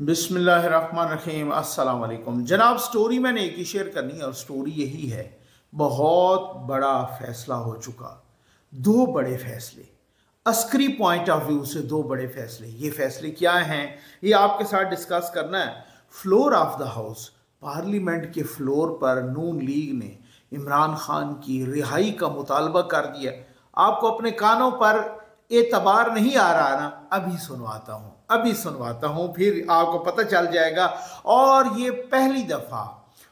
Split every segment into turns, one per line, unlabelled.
बिस्मिल्लाहिर्रहमानिर्रहीम। अस्सलाम वालेकुम जनाब। स्टोरी मैंने एक ही शेयर करनी है और स्टोरी यही है, बहुत बड़ा फैसला हो चुका। दो बड़े फैसले, अस्करी पॉइंट ऑफ व्यू से दो बड़े फैसले। ये फैसले क्या हैं ये आपके साथ डिस्कस करना है। Floor of the house, parliament के फ्लोर पर नून लीग ने इमरान खान की रिहाई का मुतालबा कर दिया। आपको अपने कानों पर एतबार नहीं आ रहा ना, अभी सुनवाता हूँ फिर आपको पता चल जाएगा। और ये पहली दफ़ा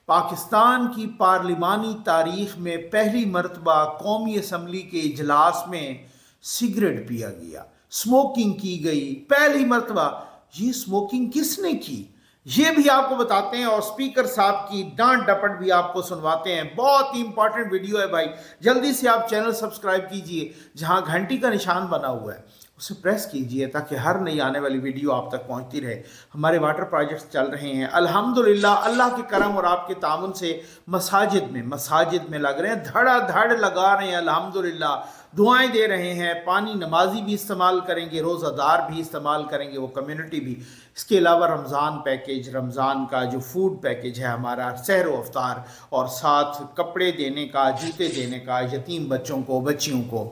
पाकिस्तान की पार्लिमानी तारीख में पहली मरतबा कौमी असम्बली के इजलास में सिगरेट पिया गया, स्मोकिंग की गई पहली मरतबा। ये स्मोकिंग किसने की ये भी आपको बताते हैं और स्पीकर साहब की डांट डपट भी आपको सुनवाते हैं। बहुत ही इंपॉर्टेंट वीडियो है भाई, जल्दी से आप चैनल सब्सक्राइब कीजिए, जहां घंटी का निशान बना हुआ है उसे प्रेस कीजिए ताकि हर नई आने वाली वीडियो आप तक पहुंचती रहे। हमारे वाटर प्रोजेक्ट्स चल रहे हैं अल्हम्दुलिल्लाह, अल्लाह के करम और आपके तामुन से मसाजिद में लग रहे हैं, धड़ाधड़ लगा रहे हैं अल्हम्दुलिल्लाह। दुआएं दे रहे हैं, पानी नमाजी भी इस्तेमाल करेंगे, रोज़ादार भी इस्तेमाल करेंगे, वो कम्युनिटी भी। इसके अलावा रमज़ान पैकेज, रमज़ान का जो फूड पैकेज है हमारा, सहर व अफ्तार, और साथ कपड़े देने का, जूते देने का यतीम बच्चों को, बच्चियों को,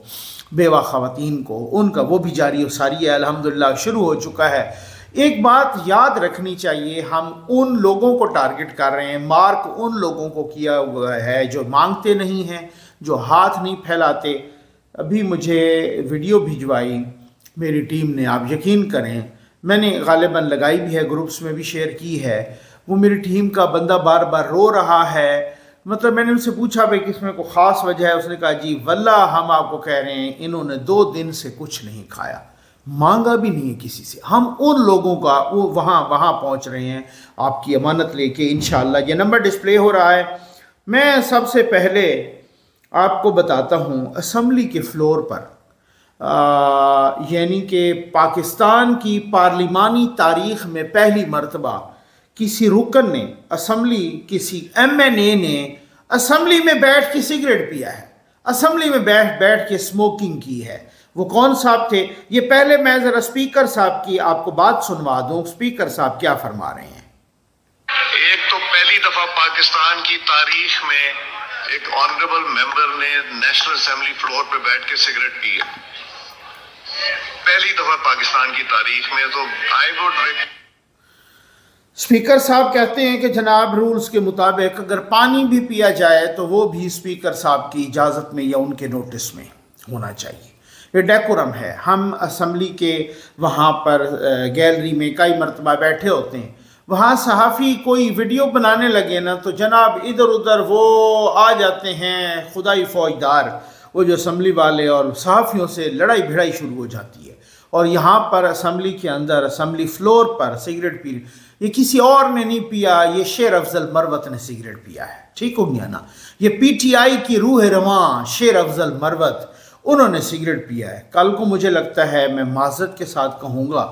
बेवा ख़वातीन को, उनका वो भी जारी सारी है अल्हम्दुलिल्लाह, शुरू हो चुका है। एक बात याद रखनी चाहिए, हम उन लोगों को टारगेट कर रहे हैं, मार्क उन लोगों को किया हुआ है जो मांगते नहीं हैं, जो हाथ नहीं फैलाते। अभी मुझे वीडियो भिजवाई मेरी टीम ने, आप यकीन करें, मैंने गालिबन लगाई भी है, ग्रुप्स में भी शेयर की है। वो मेरी टीम का बंदा बार बार रो रहा है। मतलब मैंने उनसे पूछा भाई किसमें कोई ख़ास वजह है, उसने कहा जी वल्लाह हम आपको कह रहे हैं इन्होंने 2 दिन से कुछ नहीं खाया, मांगा भी नहीं है किसी से। हम उन लोगों का वो वहाँ पहुँच रहे हैं आपकी अमानत लेके इंशाअल्लाह। ये नंबर डिस्प्ले हो रहा है। मैं सबसे पहले आपको बताता हूँ, असम्बली के फ्लोर पर यानी कि पाकिस्तान की पार्लिमानी तारीख में पहली मरतबा किसी रुकन ने असम्बली, किसी MNA ने असम्बली में बैठ के सिगरेट पिया है, असम्बली में बैठ के स्मोकिंग की है। वो कौन साहब थे ये पहले मैं ज़रा स्पीकर साहब की आपको बात सुनवा दूँ। स्पीकर साहब क्या फरमा रहे हैं।
एक तो पहली दफा पाकिस्तान की तारीख में एक ऑनरेबल मेंबर ने नेशनल असेंबली फ्लोर पे बैठ के सिगरेट पी है, पहली दफा पाकिस्तान की तारीख में। तो आई वुड,
स्पीकर साहब कहते हैं कि जनाब रूल्स के मुताबिक अगर पानी भी पिया जाए तो वो भी स्पीकर साहब की इजाज़त में या उनके नोटिस में होना चाहिए। ये डेकोरम है। हम असम्बली के वहाँ पर गैलरी में कई मरतबा बैठे होते हैं, वहाँ सहाफ़ी कोई वीडियो बनाने लगे ना तो जनाब इधर उधर वो आ जाते हैं खुदाई फौजदार, वो जो असम्बली वाले, और सहाफ़ियों से लड़ाई भिड़ाई शुरू हो जाती है। और यहाँ पर असम्बली के अंदर, असम्बली फ्लोर पर सिगरेट पी, ये किसी और ने नहीं पिया, ये शेर अफजल मरवत ने सिगरेट पिया है। ठीक हो गया ना। ये PTI की रूह रवां शेर अफजल मरवत, उन्होंने सिगरेट पिया है। कल को मुझे लगता है, मैं माज़रत के साथ कहूँगा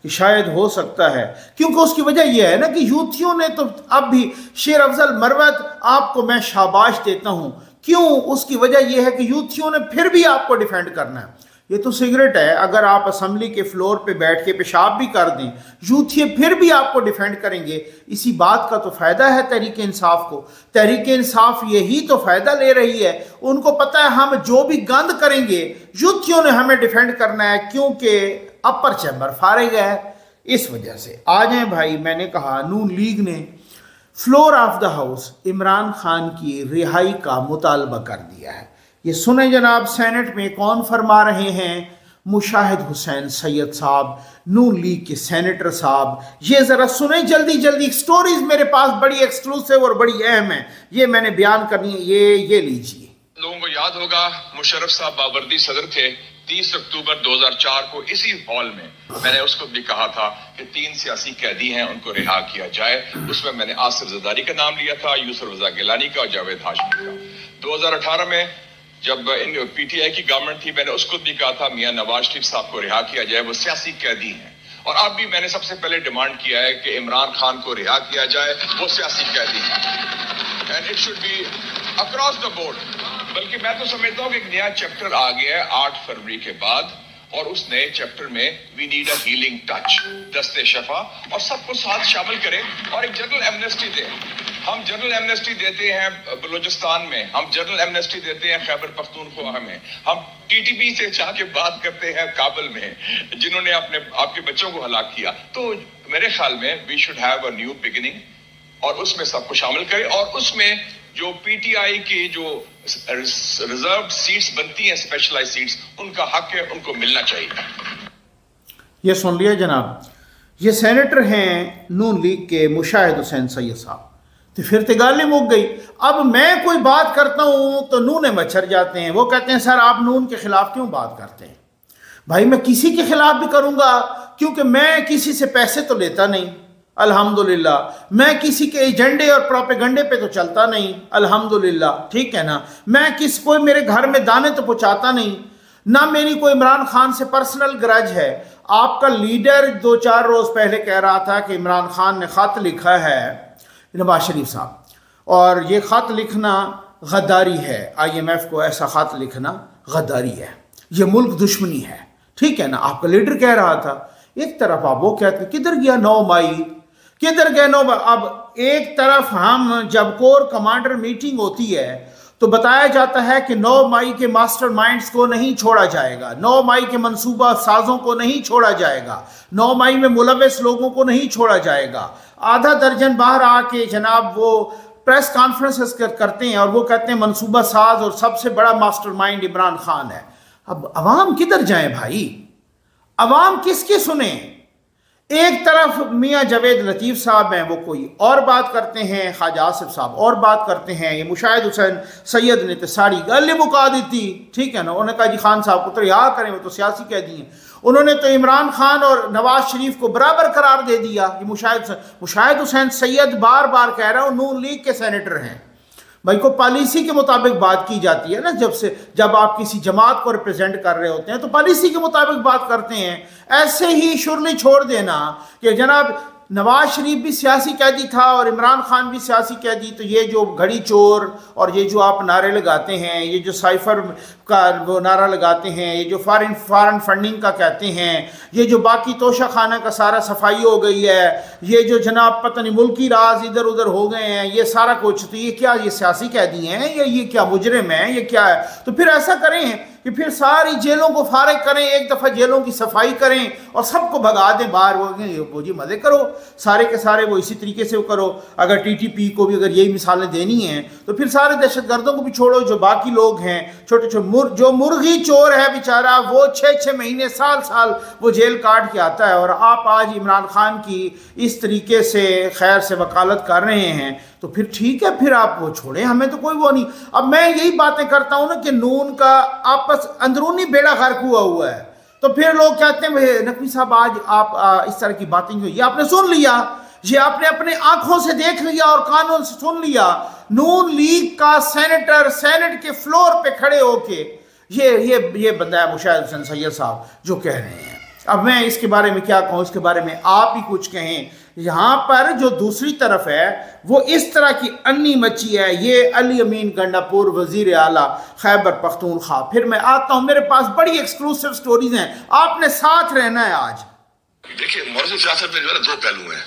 कि शायद हो सकता है, क्योंकि उसकी वजह यह है ना कि यूथियों ने तो अब भी शेर अफजल मरवत आपको मैं शाबाश देता हूँ। क्यों? उसकी वजह यह है कि यूथियों ने फिर भी आपको डिफेंड करना है। ये तो सिगरेट है, अगर आप असम्बली के फ्लोर पे बैठ के पेशाब भी कर दें, यूथिये फिर भी आपको डिफेंड करेंगे। इसी बात का तो फ़ायदा है तहरीक इंसाफ को। तहरीक इंसाफ यही तो फ़ायदा ले रही है, उनको पता है हम जो भी गंद करेंगे यूथियों ने हमें डिफेंड करना है, क्योंकि अपर चैम्बर फारिग है। इस वजह से आ जाए भाई, मैंने कहा नून लीग ने floor of the house Imran Khan की रिहाई का मुतालबा कर दिया है। ये सुने जनाब, सेनेट में कौन फरमा रहे हैं? मुशाहिद हुसैन सैयद साहब, नून लीग के सेनेटर साहब। ये ज़रा सुने जल्दी, स्टोरीज मेरे पास बड़ी एक्सक्लूसिव और बड़ी अहम है, ये मैंने बयान करनी है। ये लीजिए।
लोगों को याद होगा मुशर्रफ साहब बावर्दी सदर थे। 30 अक्टूबर 2004 को इसी हॉल में मैंने उसको भी कहा था कि 3 सियासी कैदी हैं, उनको रिहा किया जाए। उसमें मैंने आसिफ जरदारी का नाम लिया था, यूसुफ रजा गिलानी का और जावेद हाशमी का। 2018 में जब PTI की गवर्नमेंट थी, मैंने उसको भी कहा था मियां नवाज शरीफ साहब को रिहा किया जाए, वो सियासी कैदी हैं। और अब भी मैंने सबसे पहले डिमांड किया है कि इमरान खान को रिहा किया जाए, वो सियासी कैदी हैं। And it should be across the board. बल्कि मैं तो समझता हूँ कि एक नया चैप्टर आ गया है 8 फरवरी के बाद, और उस नए चैप्टर में we need a healing touch, दस्ते शफा, और सबको साथ शामिल करें और एक जनरल एमनेस्टी दें। हम जनरल एमनेस्टी देते हैं बलूचिस्तान में, हम जनरल एमनेस्टी देते हैं खैबर पख्तूनख्वा में, हम टीटीपी से जाके बात करते हैं काबुल में जिन्होंने आपके बच्चों को हलाक किया। तो मेरे ख्याल में we should have a new beginning, और उसमें सबको शामिल करें, और उसमें जो पीटीआई की जो रिजर्व सीट्स बनती हैं, स्पेशलाइज सीट्स, उनका हक है, उनको मिलना चाहिए।
ये सुन लिया जनाब, ये सेनेटर हैं नून लीग के मुशाहिद हुसैन सैयद साहब। तो फिर तो गाली मुक गई। अब मैं कोई बात करता हूँ तो नूने मच्छर जाते हैं, वो कहते हैं सर आप नून के खिलाफ क्यों बात करते हैं। भाई मैं किसी के खिलाफ भी करूँगा, क्योंकि मैं किसी से पैसे तो लेता नहीं अल्हम्दुलिल्लाह, मैं किसी के एजेंडे और प्रोपेगंडे पे तो चलता नहीं अल्हम्दुलिल्लाह, ठीक है ना। मैं कोई मेरे घर में दाने तो पहुँचाता नहीं, ना मेरी कोई इमरान खान से पर्सनल ग्रज है। आपका लीडर 2-4 रोज़ पहले कह रहा था कि इमरान खान ने ख़त लिखा है नवाज शरीफ साहब, और ये ख़त लिखना गद्दारी है, IMF को ऐसा ख़त लिखना गद्दारी है, ये मुल्क दुश्मनी है, ठीक है ना। आपका लीडर कह रहा था, एक तरफ आप वो कहते किधर गया 9 मई, किधर गए 9 मई। अब एक तरफ हम जब कोर कमांडर मीटिंग होती है तो बताया जाता है कि 9 मई के मास्टरमाइंड्स को नहीं छोड़ा जाएगा, 9 मई के मंसूबा साजों को नहीं छोड़ा जाएगा, 9 मई में मुलव्वस लोगों को नहीं छोड़ा जाएगा। आधा दर्जन बाहर आके जनाब वो प्रेस कॉन्फ्रेंसेस करते हैं और वो कहते हैं मंसूबा साज और सबसे बड़ा मास्टरमाइंड इमरान खान है। अब अवाम किधर जाए भाई, अवाम किसकी सुने। एक तरफ मियाँ जावेद लतीफ़ साहब हैं, वो कोई और बात करते हैं, ख्वाजा आसिफ साहब और बात करते हैं, ये मुशाहिद हुसैन सैयद ने तो सारी गल मुका दी थी, ठीक है ना। उन्होंने कहा जी खान साहब को तो रिहा करें, वो तो सियासी कैदी हैं। उन्होंने तो इमरान खान और नवाज शरीफ को बराबर करार दे दिया। ये मुशाहिद हुसैन सैयद बार बार कह रहा हूँ नून लीग के सेनेटर हैं। भाई को पॉलिसी के मुताबिक बात की जाती है ना, जब आप किसी जमात को रिप्रेजेंट कर रहे होते हैं तो पॉलिसी के मुताबिक बात करते हैं। ऐसे ही शुरली छोड़ देना कि जनाब नवाज शरीफ भी सियासी कैदी था और इमरान खान भी सियासी कैदी, तो ये जो घड़ी चोर और ये जो आप नारे लगाते हैं, ये जो साइफर का वो नारा लगाते हैं, ये जो फॉरेन फंडिंग का कहते हैं, ये जो बाकी तोशा खाना का सारा सफाई हो गई है, ये जो जनाब पता नहीं मुल्की राज इधर उधर हो गए हैं, ये सारा कुछ, तो ये क्या ये सियासी कैदी हैं या ये क्या मुजरिम हैं, ये क्या है। तो फिर ऐसा करें कि फिर सारी जेलों को फारिग करें, एक दफ़ा जेलों की सफाई करें और सबको भगा दें बाहर। वो जी मज़े करो सारे के सारे, वो इसी तरीके से वो करो। अगर TTP को भी अगर यही मिसालें देनी हैं तो फिर सारे दहशतगर्दों को भी छोड़ो, जो बाकी लोग हैं छोटे छोटे जो मुर्गी चोर है बेचारा, वो 6-6 महीने साल वो जेल काट के आता है, और आप आज इमरान खान की इस तरीके से खैर से वकालत कर रहे हैं, तो फिर ठीक है, फिर आप वो छोड़ें, हमें तो कोई वो नहीं। अब मैं यही बातें करता हूं ना कि नून का आपस अंदरूनी बेड़ा गर्क हुआ है, तो फिर लोग कहते हैं नकवी साहब आज आप इस तरह की बातें क्यों। ये आपने सुन लिया, ये आपने अपने आंखों से देख लिया और कानों से सुन लिया। नून लीग का सेनेटर सेनेट के फ्लोर पे खड़े होके ये बंदा है मुशाहिद हुसैन सैयद साहब जो कह रहे हैं। अब मैं इसके बारे में क्या कहूँ, इसके बारे में आप ही कुछ कहें। यहाँ पर जो दूसरी तरफ है वो इस तरह की अन्नी मची है, ये अली अमीन गंडापुर वजीर आला खैबर पख्तूनख्वा। फिर मैं आता हूँ, मेरे पास बड़ी एक्सक्लूसिव स्टोरीज हैं, आपने साथ रहना है आज।
देखिए मौजूद सियासत में जो है 2 पहलू हैं।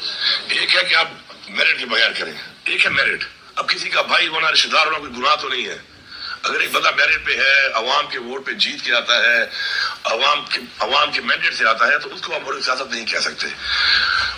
एक है कि आप मेरिट के बगैर करें, एक है मेरिट। अब किसी का भाई होना, रिश्तेदार होना कोई गुनाह तो नहीं है। अगर एक बंदा मेरिट पे है, अवाम के वोट पे जीत के आता है, अवाम के मैंडेट से आता है, तो उसको आप मौजूद सियासत नहीं कह सकते।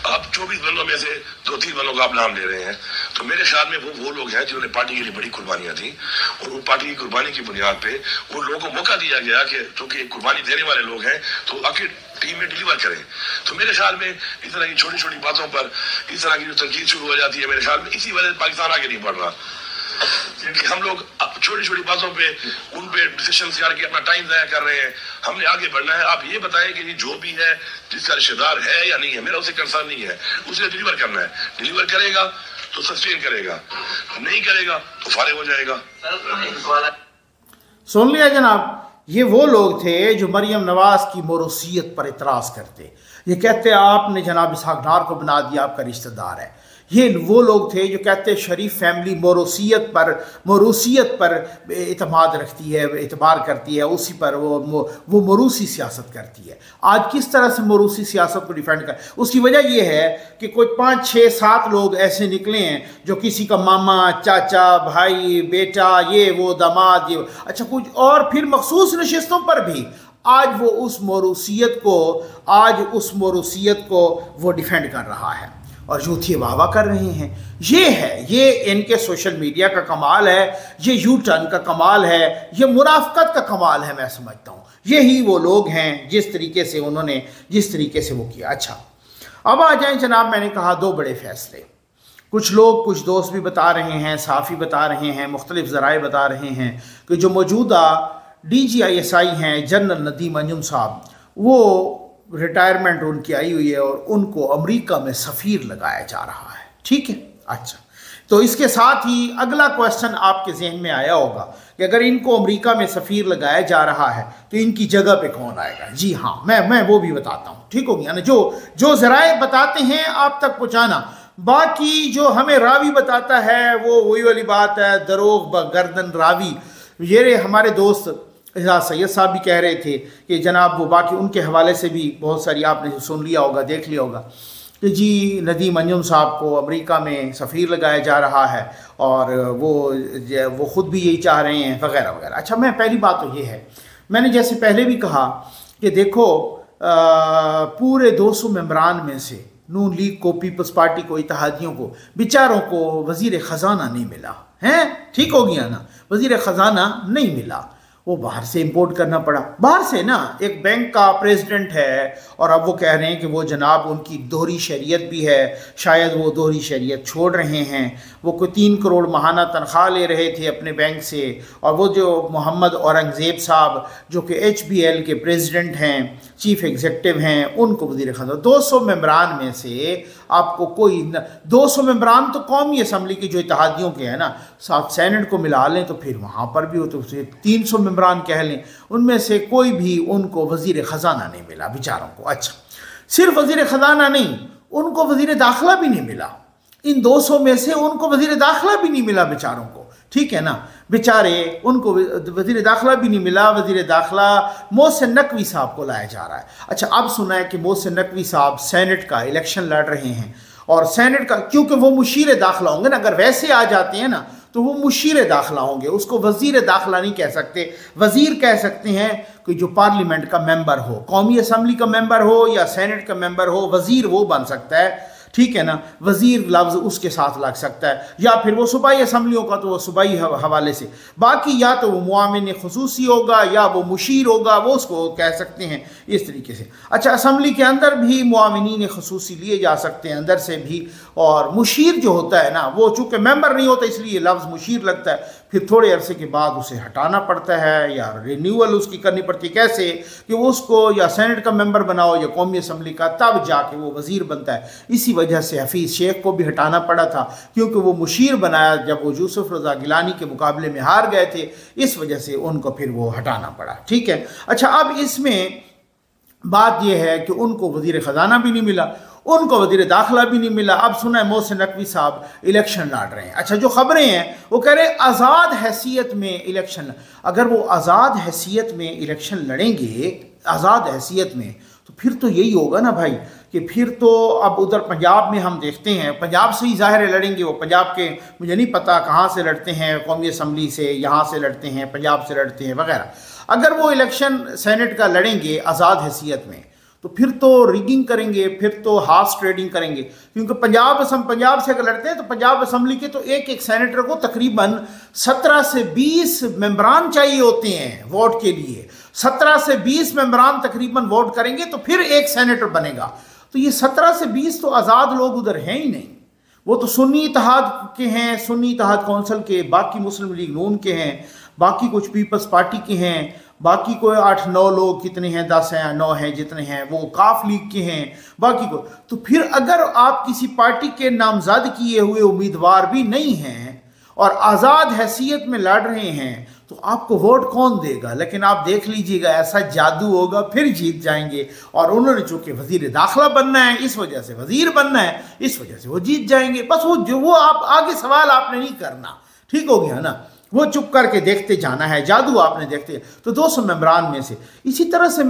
आप 24 बंदों में से 2-3 बंदों का आप नाम ले रहे हैं, तो मेरे ख्याल में वो लोग हैं जिन्होंने पार्टी के लिए बड़ी कुर्बानियां दी, और उन पार्टी की कुर्बानी की बुनियाद पे उन लोगों को मौका दिया गया कि चूंकि कुर्बानी देने वाले लोग हैं तो आखिर टीम में डिलीवर करें। तो मेरे ख्याल में इस तरह की छोटी छोटी बातों पर इस तरह की जो तनकीद शुरू हो जाती है, मेरे ख्याल में इसी वजह से पाकिस्तान आगे नहीं बढ़ रहा, क्योंकि हम लोग छोटी छोटी बातों पे उन पे डिसीजन यार कि अपना टाइम ज़ाया कर रहे हैं। हमने आगे बढ़ना है। आप ये बताएं कि जो भी है जिसका रिश्तेदार है या नहीं है, मेरा उसे कंसर्न नहीं है, उसे डिलीवर करना है। डिलीवर करेगा तो सस्टेन करेगा, नहीं करेगा तो फारिग हो जाएगा।
सुन लिया जनाब, ये वो लोग थे जो मरियम नवाज की मोरूसियत पर इतराज़ करते। ये कहते आपने जनाब इसहाक डार को बना दिया आपका रिश्तेदार है। ये वो लोग थे जो कहते शरीफ फैमिली मोरूसियत पर इतमाद रखती है, एतबार करती है, उसी पर वो मोरूसी सियासत करती है। आज किस तरह से मोरूसी सियासत को डिफेंड कर, उसकी वजह ये है कि कुछ 5, 6, 7 लोग ऐसे निकले हैं जो किसी का मामा, चाचा, भाई, बेटा, ये वो दामाद, ये अच्छा कुछ और, फिर मखसूस नशिस्तों पर भी आज वो उस मोरूसियत को वो डिफेंड कर रहा है और झूठी वाहवा कर रहे हैं। ये इनके सोशल मीडिया का कमाल है, ये यू टर्न का कमाल है, ये मुनाफकत का कमाल है। मैं समझता हूँ यही वो लोग हैं जिस तरीके से वो किया। अच्छा, अब आ जाए जनाब, मैंने कहा 2 बड़े फैसले। कुछ लोग, कुछ दोस्त भी बता रहे हैं, साफ़ी बता रहे हैं, मुख्तलिफ ज़राए बता रहे हैं कि जो मौजूदा DGISI हैं जनरल नदीम अंजुम साहब, वो रिटायरमेंट उनकी आई हुई है और उनको अमेरिका में सफ़ीर लगाया जा रहा है। ठीक है, अच्छा, तो इसके साथ ही अगला क्वेश्चन आपके जहन में आया होगा कि अगर इनको अमेरिका में सफ़ीर लगाया जा रहा है तो इनकी जगह पे कौन आएगा। जी हाँ, मैं वो भी बताता हूँ। ठीक हो गया ना, जो ज़राए बताते हैं आप तक पहुँचाना, बाकी जो हमें रावी बताता है वो वही वाली बात है, दरोग गर्दन रावी। ये हमारे दोस्त एजाज सैयद साहब भी कह रहे थे कि जनाब वो, बाकी उनके हवाले से भी बहुत सारी आपने सुन लिया होगा, देख लिया होगा कि जी नदीम अंजुम साहब को अमेरिका में सफ़ीर लगाया जा रहा है और वो ख़ुद भी यही चाह रहे हैं वगैरह वगैरह। अच्छा, मैं पहली बात तो ये है, मैंने जैसे पहले भी कहा कि देखो पूरे 200 मेंबरान में से नून लीग को, पीपल्स पार्टी को, इत्तेहादियों को, बेचारों को वज़ीर ख़जाना नहीं मिला है। ठीक हो गया ना, वज़ीर ख़जाना नहीं मिला, वो बाहर से इंपोर्ट करना पड़ा। बाहर से ना, एक बैंक का प्रेसिडेंट है और अब वो कह रहे हैं कि वो जनाब उनकी दोहरी शरीयत भी है, शायद वो दोहरी शरीयत छोड़ रहे हैं। वो कोई 3 करोड़ माहाना तनख्वाह ले रहे थे अपने बैंक से, और वो जो मोहम्मद औरंगज़ेब साहब जो कि HBL के प्रेसिडेंट हैं, चीफ एग्जीक्यूटिव हैं, उनको वज़ीर ख़ज़ाना। 200 मेंबरान में से आपको कोई 200 मेंबरान तो कौमी असम्बली के जो इत्तेहादियों के हैं ना, साथ सेनेट को मिला लें तो फिर वहाँ पर भी हो तो 300 मेंबरान कह लें, उनमें से कोई भी उनको वज़ीर ख़ज़ाना नहीं मिला बेचारों को। अच्छा, सिर्फ वज़ीर ख़ज़ाना नहीं, उनको वज़ीर दाखिला भी नहीं मिला। इन 200 में से उनको वज़ीर दाखिला भी नहीं मिला बेचारों को। ठीक है ना, बेचारे उनको वज़ीर दाखिला भी नहीं मिला। वज़ीर दाखिला मोहसिन नकवी साहब को लाया जा रहा है। अच्छा, अब सुना है कि मोहसिन नकवी साहब सेनेट का इलेक्शन लड़ रहे हैं और सेनेट का, क्योंकि वो मुशीर दाखिला होंगे ना, अगर वैसे आ जाते हैं ना तो वो मुशीर दाखिला होंगे, उसको वज़ीर दाखिला नहीं कह सकते, वज़ीर कह सकते हैं कि जो पार्लियामेंट का मेंबर हो, कौमी असम्बली का मेंबर हो या सेनेट का मेंबर हो, वज़ीर वो बन सकता है। ठीक है ना, वज़ीर लफ्ज़ उसके साथ लग सकता है, या फिर वो सूबाई असम्बलियों का तो वो सूबाई हवाले से, बाकी या तो वो मुआविन खुसूसी होगा या वो मुशीर होगा, वो उसको कह सकते हैं इस तरीके से। अच्छा, असम्बली के अंदर भी मुआविनीन खुसूसी लिए जा सकते हैं अंदर से भी, और मुशीर जो होता है ना, वो चूँकि मेंबर नहीं होता इसलिए लफ्ज़ मुशीर लगता है, फिर थोड़े अरसे के बाद उसे हटाना पड़ता है या रिन्यूअल उसकी करनी पड़ती है। कैसे कि वो उसको या सेनेट का मेंबर बनाओ या कौमी असम्बली का, तब जाके वो वज़ीर बनता है। इसी वजह से हफीज़ शेख को भी हटाना पड़ा था, क्योंकि वो मुशीर बनाया जब वो यूसुफ रज़ा गिलानी के मुकाबले में हार गए थे, इस वजह से उनको फिर वो हटाना पड़ा। ठीक है, अच्छा, अब इसमें बात यह है कि उनको वज़ीर ख़ज़ाना भी नहीं मिला, उनको वज़ीर दाखिला भी नहीं मिला। अब सुना है मोहसिन नकवी साहब इलेक्शन लड़ रहे हैं। अच्छा, जो खबरें हैं वो कह रहे हैं आज़ाद हैसियत में इलेक्शन, अगर वो आज़ाद हैसियत में इलेक्शन लड़ेंगे, आज़ाद हैसियत में, तो फिर तो यही होगा ना भाई कि फिर तो अब उधर पंजाब में हम देखते हैं, पंजाब से ही ज़ाहिर है लड़ेंगे वो, पंजाब के मुझे नहीं पता कहाँ से लड़ते हैं, कौमी असम्बली से, यहाँ से लड़ते हैं, पंजाब से लड़ते हैं वगैरह। अगर वो इलेक्शन सेनेट का लड़ेंगे आज़ाद हैसियत में, तो फिर तो रिगिंग करेंगे, फिर तो हार्स ट्रेडिंग करेंगे, क्योंकि पंजाब से अगर लड़ते हैं तो पंजाब असम्बली के तो एक सेनेटर को तकरीबन 17 से 20 मेंबरान चाहिए होते हैं वोट के लिए। 17 से 20 मेंबरान तकरीबन वोट करेंगे तो फिर एक सेनेटर बनेगा। तो ये 17 से 20 तो आज़ाद लोग उधर हैं ही नहीं, वो तो सुन्नी इत्तेहाद के हैं, सुन्नी इत्तेहाद कौंसिल के, बाकी मुस्लिम लीग नून के हैं, बाकी कुछ पीपल्स पार्टी के हैं, बाकी कोई 8-9 लोग, कितने हैं, 10 हैं 9 हैं, जितने हैं वो काफ लीग के हैं, बाकी को। तो फिर अगर आप किसी पार्टी के नामजद किए हुए उम्मीदवार भी नहीं हैं और आज़ाद हैसियत में लड़ रहे हैं, तो आपको वोट कौन देगा? लेकिन आप देख लीजिएगा, ऐसा जादू होगा, फिर जीत जाएंगे। और उन्होंने चूंकि वजीर दाखिला बनना है, इस वजह से वजीर बनना है, इस वजह से वो जीत जाएंगे। बस वो आप आगे सवाल आपने नहीं करना, ठीक हो गया ना, वो चुप करके देखते जाना है, जादू आपने देखते। तो 200 मेंबरान में से इसी तरह से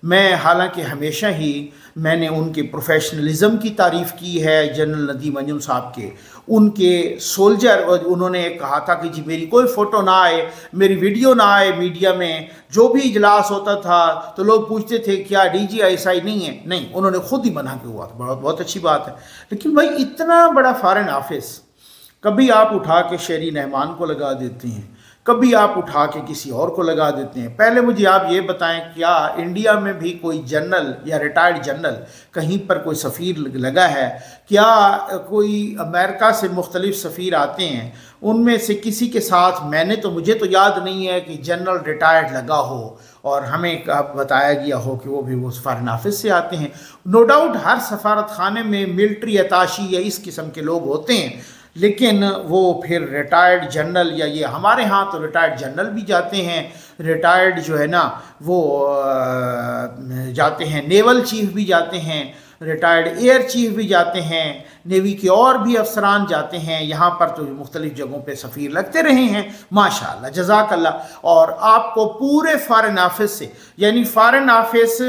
मैं हालांकि हमेशा ही मैंने उनके प्रोफेशनलिज्म की तारीफ़ की है, जनरल नदीम अंजुम साहब के, उनके सोल्जर। उन्होंने कहा था कि जी मेरी कोई फ़ोटो ना आए, मेरी वीडियो ना आए मीडिया में, जो भी इजलास होता था तो लोग पूछते थे क्या DGISI नहीं है? नहीं, उन्होंने खुद ही मना के हुआ था। बहुत अच्छी बात है। लेकिन भाई इतना बड़ा फॉरेन ऑफिस कभी आप उठा के शेरी रहमान को लगा देते हैं, कभी आप उठा के किसी और को लगा देते हैं। पहले मुझे आप ये बताएं, क्या इंडिया में भी कोई जनरल या रिटायर्ड जनरल कहीं पर कोई सफ़ीर लगा है? क्या कोई अमेरिका से मुख्तलिफ सफ़ीर आते हैं, उनमें से किसी के साथ मुझे तो याद नहीं है कि जनरल रिटायर्ड लगा हो और हमें बताया गया हो कि वो भी उस फॉरेन ऑफिस से आते हैं। नो डाउट हर सफारत खाने में मिलिट्री अताशी या इस किस्म के लोग होते हैं, लेकिन वो फिर रिटायर्ड जनरल या ये हमारे यहाँ तो रिटायर्ड जनरल भी जाते हैं, रिटायर्ड जो है ना वो जाते हैं, नेवल चीफ भी जाते हैं, रिटायर्ड एयर चीफ भी जाते हैं, नेवी के और भी अफसरान जाते हैं। यहाँ पर तो मुख्तलिफ जगहों पे सफ़ीर लगते रहे हैं, माशाअल्लाह, जज़ाकल्लाह। और आपको पूरे फॉरेन ऑफिस से, यानी फॉरेन ऑफिस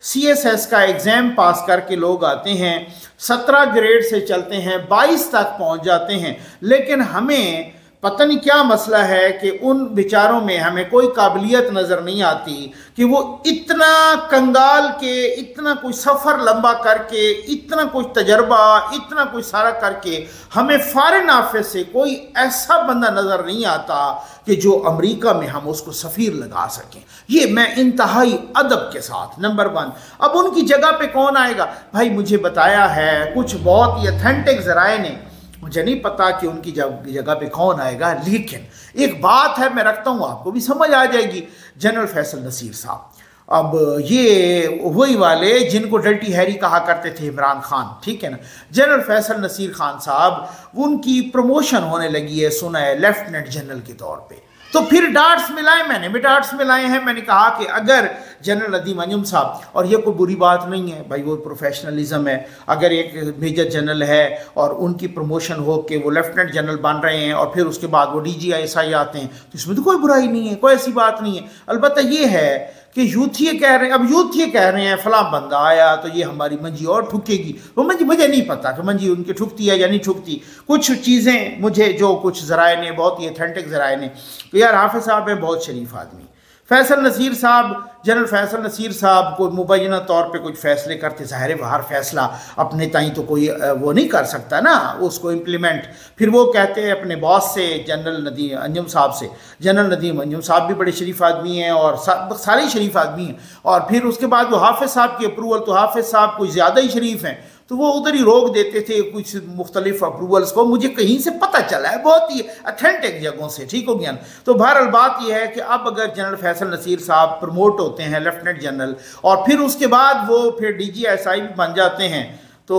CSS का एग्ज़ाम पास करके लोग आते हैं, 17 ग्रेड से चलते हैं, 22 तक पहुंच जाते हैं। लेकिन हमें पता नहीं क्या मसला है कि उन बेचारों में हमें कोई काबिलियत नज़र नहीं आती कि वो इतना कंगाल के, इतना कोई सफ़र लंबा करके, इतना कुछ तजर्बा, इतना कुछ सारा करके, हमें फॉरेन ऑफिस से कोई ऐसा बंदा नज़र नहीं आता कि जो अमेरिका में हम उसको सफ़ीर लगा सकें। ये मैं इंतहाई अदब के साथ, नंबर 1। अब उनकी जगह पे कौन आएगा? भाई मुझे बताया है कुछ बहुत ही अथेंटिक ज़राए ने, मुझे नहीं पता कि उनकी जगह पे कौन आएगा, लेकिन एक बात है मैं रखता हूँ, आपको भी समझ आ जाएगी। जनरल फैसल नसीर साहब, अब ये वही वाले जिनको डर्टी हैरी कहा करते थे इमरान खान, ठीक है ना। जनरल फैसल नसीर खान साहब, उनकी प्रमोशन होने लगी है, सुना है, लेफ्टिनेंट जनरल के तौर पे। तो फिर डार्ट्स मिलाए, मैंने भी डार्ट्स मिलाए हैं। मैंने कहा कि अगर जनरल नदीम अंजुम साहब, और ये कोई बुरी बात नहीं है भाई, वो प्रोफेशनलिज्म है, अगर एक मेजर जनरल है और उनकी प्रमोशन हो के वो लेफ्टिनेंट जनरल बन रहे हैं और फिर उसके बाद वो DGISI आते हैं, तो इसमें तो कोई बुराई नहीं है, कोई ऐसी बात नहीं है। अलबत्ता ये है कि यूथ ये कह रहे हैं, अब यूथ ये कह रहे हैं फलां बंदा आया तो ये हमारी मंजी और ठुकेगी। वो मंजी, मुझे नहीं पता कि मंजी उनकी ठुकती है या नहीं ठुकती। कुछ चीज़ें मुझे, जो कुछ ज़राए ने, बहुत ही अथेंटिक ज़राए ने, कि यार हाफिज़ साहब है बहुत शरीफ आदमी। फैसल नसीर साहब, जनरल फैसल नसीर साहब को मुबैना तौर पे कुछ फ़ैसले करते, ज़ाहिर है हर फैसला अपने ताई तो कोई वो नहीं कर सकता ना, उसको इम्प्लीमेंट। फिर वो कहते हैं अपने बॉस से, जनरल नदीम अंजुम साहब से। जनरल नदीम अंजुम साहब भी बड़े शरीफ आदमी हैं और सारे ही शरीफ आदमी हैं। और फिर उसके बाद वो हाफिज़ साहब की अप्रूवल, तो हाफिज़ साहब कुछ ज़्यादा ही शरीफ हैं, तो वो उधर ही रोक देते थे कुछ मुख्तलिफ अप्रूवल्स को। मुझे कहीं से पता चला है, बहुत ही अथेंटिक जगहों से, ठीक हो गया ना। तो बहरहाल बात यह है कि अब अगर जनरल फैसल नसीर साहब प्रमोट होते हैं लेफ्टिनेंट जनरल और फिर उसके बाद वो फिर DGISI भी बन जाते हैं, तो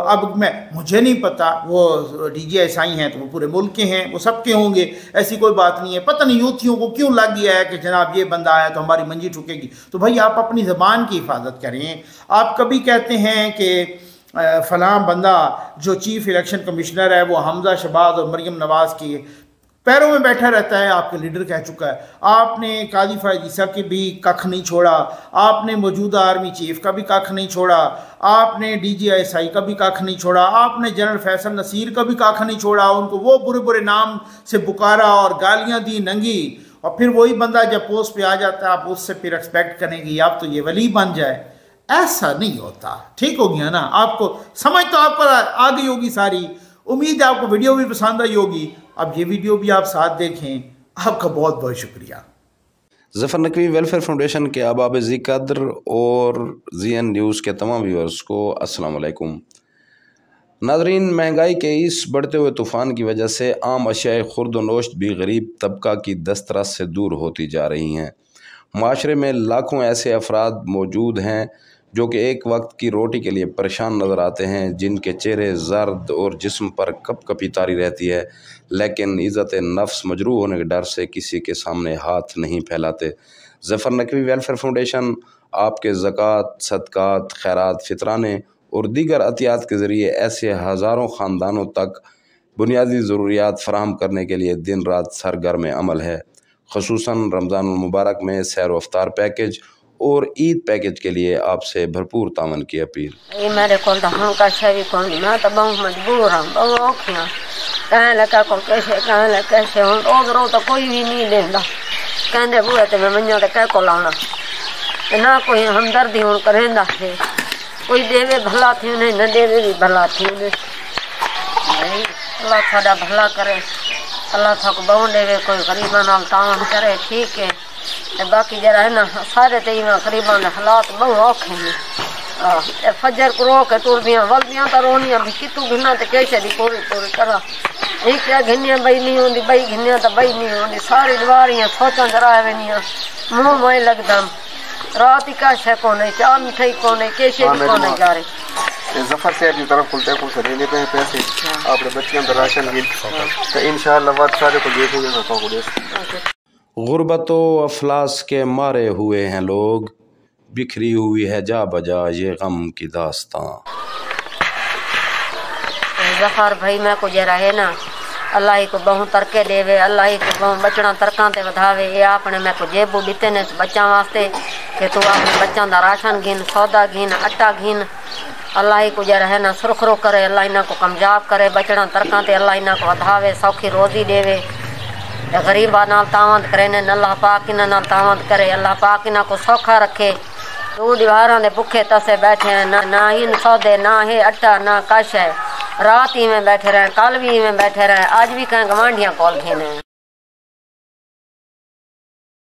अब मुझे नहीं पता, वो DGISI हैं तो वो पूरे मुल्क के हैं, वो सबके होंगे, ऐसी कोई बात नहीं है। पता नहीं यूथियों को क्यों लग गया है कि जनाब ये बंदा आया तो हमारी मंजी ठुकेगी। तो भाई आप अपनी ज़बान की हिफाजत करें। आप कभी कहते हैं कि फलां बंदा जो चीफ इलेक्शन कमिश्नर है वो हमजा शहबाज और मरीम नवाज़ की पैरों में बैठा रहता है, आपके लीडर कह चुका है। आपने काजी फैज़ ईसा की भी कख नहीं छोड़ा, आपने मौजूदा आर्मी चीफ का भी कख नहीं छोड़ा, आपने DGISI का भी कख नहीं छोड़ा, आपने जनरल फैसल नसीर का भी कख नहीं छोड़ा। उनको वो बुरे बुरे नाम से पुकारा और गालियाँ दी नंगी, और फिर वही बंदा जब पोस्ट पे आ जाता है आप उससे फिर एक्सपेक्ट करेंगे आप तो ये वली बन जाए। ऐसा नहीं होता, ठीक हो गया ना। आपको समझ तो आपको आ गई होगी सारी। उम्मीद है आपको वीडियो भी पसंद आई होगी। अब ये वीडियो भी आप साथ देखें। आपका बहुत बहुत शुक्रिया।
ज़फ़र नकवी वेलफेयर फाउंडेशन के अहबाब ज़िक्र और ZN न्यूज़ के तमाम व्यूअर्स को अस्सलाम वालेकुम। नाज़रीन, महंगाई के इस बढ़ते हुए तूफ़ान की वजह से आम अशियाए खुर्द व नोश्त भी गरीब तबका की दस्तरस से दूर होती जा रही हैं। माशरे में लाखों ऐसे अफराद मौजूद हैं जो कि एक वक्त की रोटी के लिए परेशान नज़र आते हैं, जिनके चेहरे जर्द और जिस्म पर कपकपी तारी रहती है, लेकिन इज़्ज़त नफ्स मजरूह होने के डर से किसी के सामने हाथ नहीं फैलाते। ज़फ़र नकवी वेलफेयर फाउंडेशन आपके ज़कात, सदक़ात, खैरात, फितराने और दीगर अतियात के ज़रिए ऐसे हज़ारों ख़ानदानों तक बुनियादी ज़रूरियात फ़राहम करने के लिए दिन रात सरगर्म अमल है। ख़ुसूसन रमज़ानुल मुबारक में सैर व इफ्तार पैकेज और ईद पैकेज के लिए आपसे भरपूर तावन की अपील।
मेरे को मैं तो बहुत मजबूर हूँ, बहुत औखी हूँ, कहने लगा को कैसे हूँ रोज तो कोई भी नहीं देता, कहते बुए तो मैं मना तो कह को लाना ना कोई हमदर्दी हूँ करेंदा है, कोई देवे भला थी उन्हें न देवे भी भला थी उन्हें। अल्लाह थाड़ा भला करे, अल्लाह थक बहु देवे, कोई गरीबा नाल तावन करे, ठीक है। बाकी जरा है ना सारे तेईमा गरीबा ने हालात बहु औखे ने। फजर को रो के तुरदियाँ वलदियाँ तो रोनियाँ भी कितू घिना तो कैसे दी पूरी पूरी करा, एक क्या घिनिया बई नहीं होंगी, बई घिनिया तो बई नहीं होंगी, सारी दीवारियाँ सोचा जरा वेनियाँ मुँह मोह लगदा, रात ही का शे को नहीं, चार मिठाई को नहीं, कैसे भी को नहीं जा रही।
ज़फ़र से की तरफ खुलते कुछ देने पे पैसे अपने बच्चियों का राशन भी तो इंशाअल्लाह बात सारे को देखेंगे।
गुर्बत व अफलास के मारे हुए हैं लोग, बिखरी हुई है जा बजा ये गम की दास्तां।
ज़फ़र भाई मैं को जरा है ना अल्लाह को बहु तरके देवे, अल्लाह को बहु बचना तरकां ते वधावे। ये आपने मैं को जेबू दिते ने बच्चा वास्ते कि तू अपने बच्चों का राशन गिन, सौदा गिन, आटा गिन। अल्लाह को जरा है ना सुरखरो करे, अल्लाह इन्हां को कामयाब करे, बचना तरकां ते अल्लाह इन्हां को वधावे, सौखी रोजी देवे। गरीबा नाल तावंद करे ने अल्लाह पाक इन्हां नाल तावंद करे, अल्लाह पाक इन्हां को सौखा रखे। दो दीवारां दे भुखे तसे बैठे हैं, ना इन सौदे, ना है आटा, ना कश है, रात ही में बैठे रहे, कल भी में बैठे रहे, आज भी कहीं गवांढियां कॉल थे।